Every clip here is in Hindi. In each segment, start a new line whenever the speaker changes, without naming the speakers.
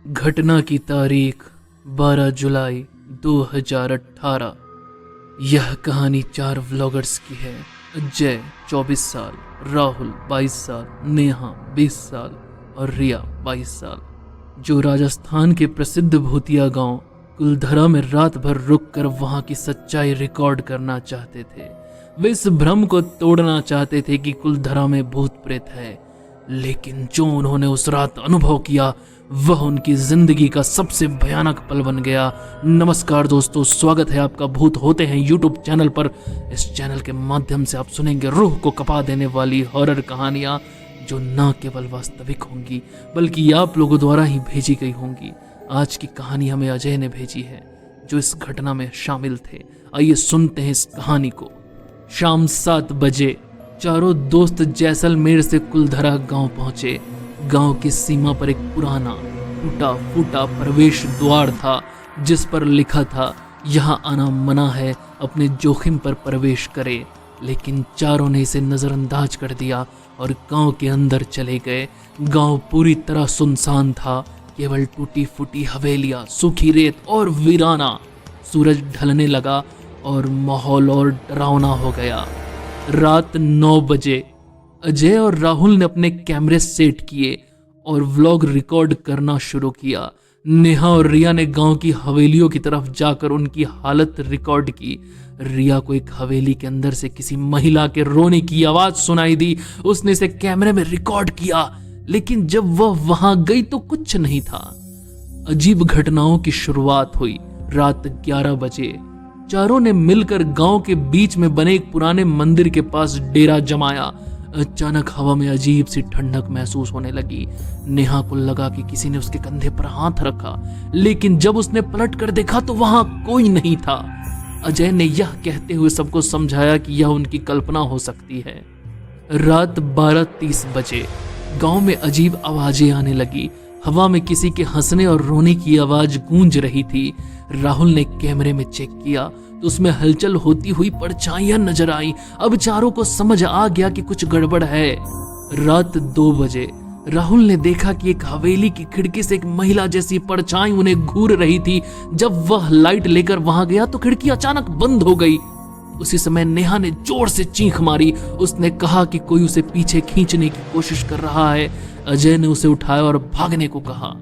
घटना की तारीख 12 जुलाई 2018। यह कहानी 4 व्लॉगर्स की है। अजय 24 साल, राहुल 22 साल, नेहा 20 साल और रिया 22 साल, जो राजस्थान के प्रसिद्ध भूतिया गांव कुलधरा में रात भर रुककर वहां की सच्चाई रिकॉर्ड करना चाहते थे। वे इस भ्रम को तोड़ना चाहते थे कि कुलधरा में भूत प्रेत है, लेकिन जो उन्होंने उस रात अनुभव किया वह उनकी जिंदगी का सबसे भयानक पल बन गया। नमस्कार दोस्तों, स्वागत है आपका भूत होते हैं यूट्यूब चैनल पर। इस चैनल के माध्यम से आप सुनेंगे रूह को कपा देने वाली हॉरर कहानियां, जो न केवल वास्तविक होंगी बल्कि आप लोगों द्वारा ही भेजी गई होंगी। आज की कहानी हमें अजय ने भेजी है, जो इस घटना में शामिल थे। आइए सुनते हैं इस कहानी को। शाम 7 बजे चारों दोस्त जैसलमेर से कुलधरा गांव पहुंचे। गांव की सीमा पर एक पुराना टूटा फूटा प्रवेश द्वार था, जिस पर लिखा था यहाँ आना मना है, अपने जोखिम पर प्रवेश करे। लेकिन चारों ने इसे नजरअंदाज कर दिया और गांव के अंदर चले गए। गांव पूरी तरह सुनसान था, केवल टूटी फूटी हवेलियां, सूखी रेत और वीराना। सूरज ढलने लगा और माहौल और डरावना हो गया। रात 9 बजे अजय और राहुल ने अपने कैमरे सेट किए और व्लॉग रिकॉर्ड करना शुरू किया। नेहा और रिया ने गांव की हवेलियों की तरफ जाकर उनकी हालत रिकॉर्ड की। रिया को एक हवेली के अंदर से किसी महिला के रोने की आवाज सुनाई दी। उसने इसे कैमरे में रिकॉर्ड किया, लेकिन जब वह वहां गई तो कुछ नहीं था। अजीब घटनाओं की शुरुआत हुई। रात 11 बजे चारों ने मिलकर गांव के बीच में बने एक पुराने मंदिर के पास डेरा जमाया। अचानक हवा में अजीब सी ठंडक महसूस होने लगी। नेहा को लगा कि किसी ने उसके कंधे पर हाथ रखा, लेकिन जब उसने पलट कर देखा तो वहां कोई नहीं था। अजय ने यह कहते हुए सबको समझाया कि यह उनकी कल्पना हो सकती है। रात 12:30 बजे गांव में अजीब आवाजें आने लगी। हवा में किसी के हंसने और रोने की आवाज गूंज रही थी। राहुल ने कैमरे में चेक किया तो उसमें हलचल होती हुई परछाइयां नजर आई। अब चारों को समझ आ गया कि कुछ गड़बड़ है। रात 2 बजे राहुल ने देखा कि एक हवेली की खिड़की से एक महिला जैसी परछाई उन्हें घूर रही थी। जब वह लाइट लेकर वहां गया तो खिड़की अचानक बंद हो गई। उसी समय नेहा ने जोर से चीख मारी। उसने कहा कि कोई उसे पीछे खींचने की कोशिश कर रहा है। अजय ने उसे उठाया और भागने को कहा।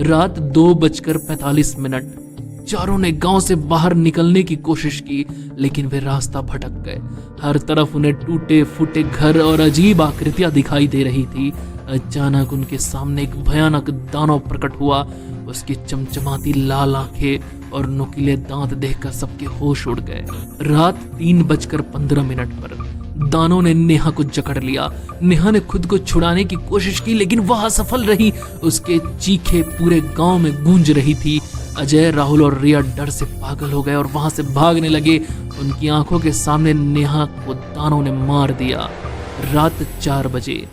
रात 2:45 चारों ने गांव से बाहर निकलने की कोशिश की, लेकिन वे रास्ता भटक गए। हर तरफ उन्हें टूटे फूटे घर और अजीब आकृतियां दिखाई दे रही थी। अचानक उनके सामने एक भयानक दानव प्रकट हुआ। उसकी चमचमाती लाल आंखें और नुकीले दांत देखकर सबके होश उड़ गए। रात 3:15 पर दानव ने नेहा को जकड़ लिया। नेहा ने खुद को छुड़ाने की कोशिश की, लेकिन वह असफल रही। उसके चीखे पूरे गांव में गूंज रही थी। अजय, राहुल और रिया डर से पागल हो गए और वहां से भागने लगे। उनकी आंखों के सामने नेहा को दानव ने मार दिया। रात 4 बजे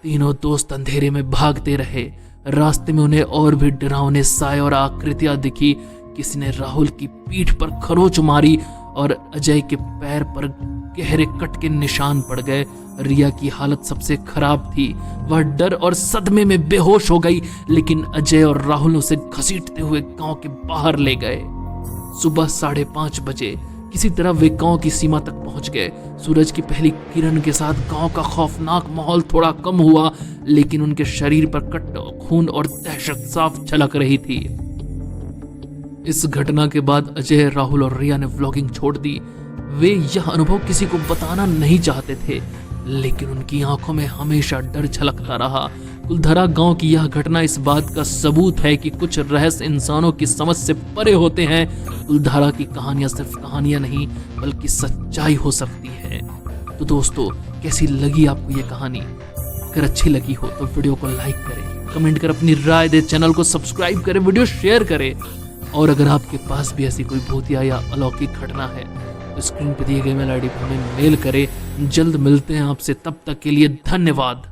तीनों दोस्त अंधेरे में भागते रहे। रास्ते में उन्हें और भी डरावने साए और आकृतियां दिखी। किसी ने राहुल की पीठ पर खरोच मारी और अजय के पैर पर गहरे कट के निशान पड़ गए। रिया की हालत सबसे खराब थी। वह डर और सदमे में बेहोश हो गई, लेकिन अजय और राहुल उसे घसीटते हुए गांव के बाहर ले गए। सुबह 5:30 बजे किसी तरह वे गांव की सीमा तक पहुंच गए। सूरज की पहली किरण के साथ गांव का खौफनाक माहौल थोड़ा कम हुआ, लेकिन उनके शरीर पर कट, खून और दहशत साफ झलक रही थी। इस घटना के बाद अजय, राहुल और रिया ने व्लॉगिंग छोड़ दी। वे यह अनुभव किसी को बताना नहीं चाहते थे, लेकिन उनकी आंखों में हमेशा डर झलकता रहा। कुलधरा गांव की यह घटना इस बात का सबूत है कि कुछ रहस्य इंसानों की समझ से परे होते हैं। कुलधरा की कहानियां सिर्फ कहानियां नहीं, बल्कि सच्चाई हो सकती है। तो दोस्तों, कैसी लगी आपको ये कहानी? अगर अच्छी लगी हो तो वीडियो को लाइक करें, कमेंट कर अपनी राय दे, चैनल को सब्सक्राइब करें, वीडियो शेयर करें। और अगर आपके पास भी ऐसी कोई भूतिया या अलौकिक घटना है तो स्क्रीन पर दिए गए मेल आईडी पर हमें मेल करें। जल्द मिलते हैं आपसे, तब तक के लिए धन्यवाद।